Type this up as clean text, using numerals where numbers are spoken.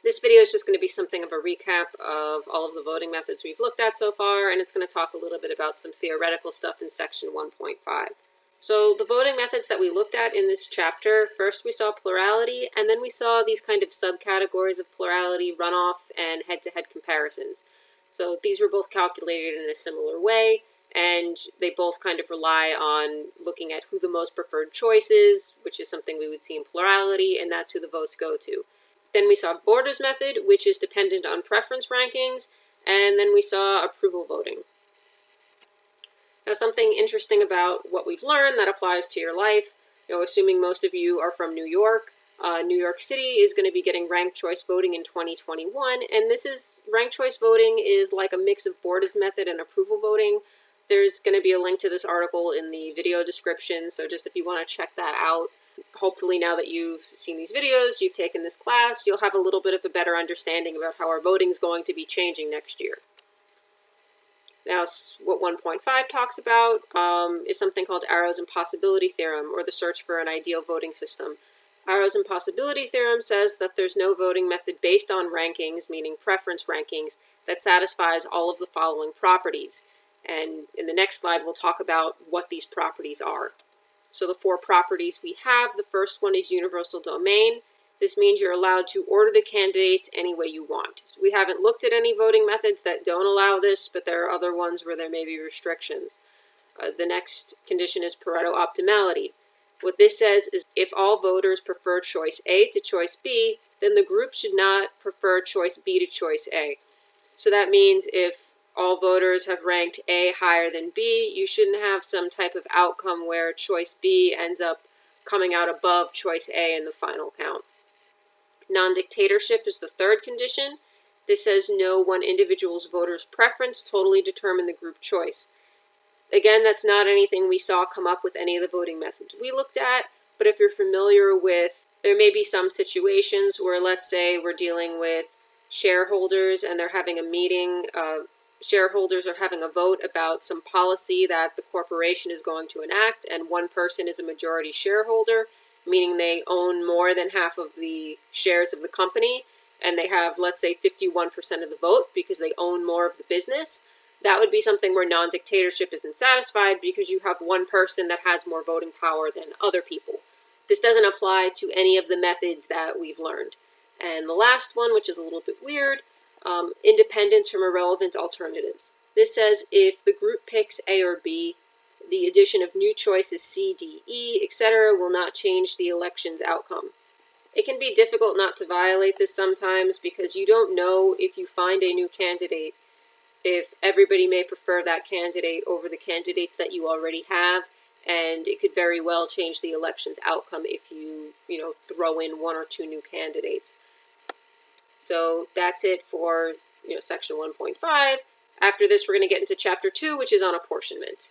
This video is just going to be something of a recap of all of the voting methods we've looked at so far, and it's going to talk a little bit about some theoretical stuff in section 1.5. So the voting methods that we looked at in this chapter, first we saw plurality, and then we saw these kind of subcategories of plurality, runoff, and head-to-head comparisons. So these were both calculated in a similar way, and they both kind of rely on looking at who the most preferred choice is, which is something we would see in plurality, and that's who the votes go to. Then we saw Borders method, which is dependent on preference rankings, and then we saw approval voting. Now, something interesting about what we've learned that applies to your life, assuming most of you are from New York City is going to be getting ranked choice voting in 2021, and ranked choice voting is like a mix of Borders method and approval voting. There's going to be a link to this article in the video description, so just if you want to check that out. Hopefully now that you've seen these videos, you've taken this class, you'll have a little bit of a better understanding about how our voting is going to be changing next year. Now, what 1.5 talks about is something called Arrows and Possibility Theorem, or the search for an ideal voting system. Arrows and Possibility Theorem says that there's no voting method based on rankings, meaning preference rankings, that satisfies all of the following properties. And in the next slide, we'll talk about what these properties are. So the four properties we have, the first one is universal domain. This means you're allowed to order the candidates any way you want. So we haven't looked at any voting methods that don't allow this, but there are other ones where there may be restrictions. The next condition is Pareto optimality. What this says is if all voters prefer choice A to choice B, then the group should not prefer choice B to choice A. So that means if all voters have ranked A higher than B, you shouldn't have some type of outcome where choice B ends up coming out above choice A in the final count. Non-dictatorship is the third condition. This says no one individual's voter's preference totally determine the group choice. Again, that's not anything we saw come up with any of the voting methods we looked at, but if you're familiar with, there may be some situations where, let's say, we're dealing with shareholders and they're having a meeting, shareholders are having a vote about some policy that the corporation is going to enact, and one person is a majority shareholder, meaning they own more than half of the shares of the company, and they have, let's say, 51% of the vote because they own more of the business. That would be something where non-dictatorship isn't satisfied because you have one person that has more voting power than other people. This doesn't apply to any of the methods that we've learned. And the last one, which is a little bit weird, independence from irrelevant alternatives. This says if the group picks A or B, the addition of new choices C, D, E, etc. will not change the election's outcome. It can be difficult not to violate this sometimes because you don't know if you find a new candidate, if everybody may prefer that candidate over the candidates that you already have, and it could very well change the election's outcome if you throw in one or two new candidates. So that's it for section 1.5. After this, we're going to get into chapter 2, which is on apportionment.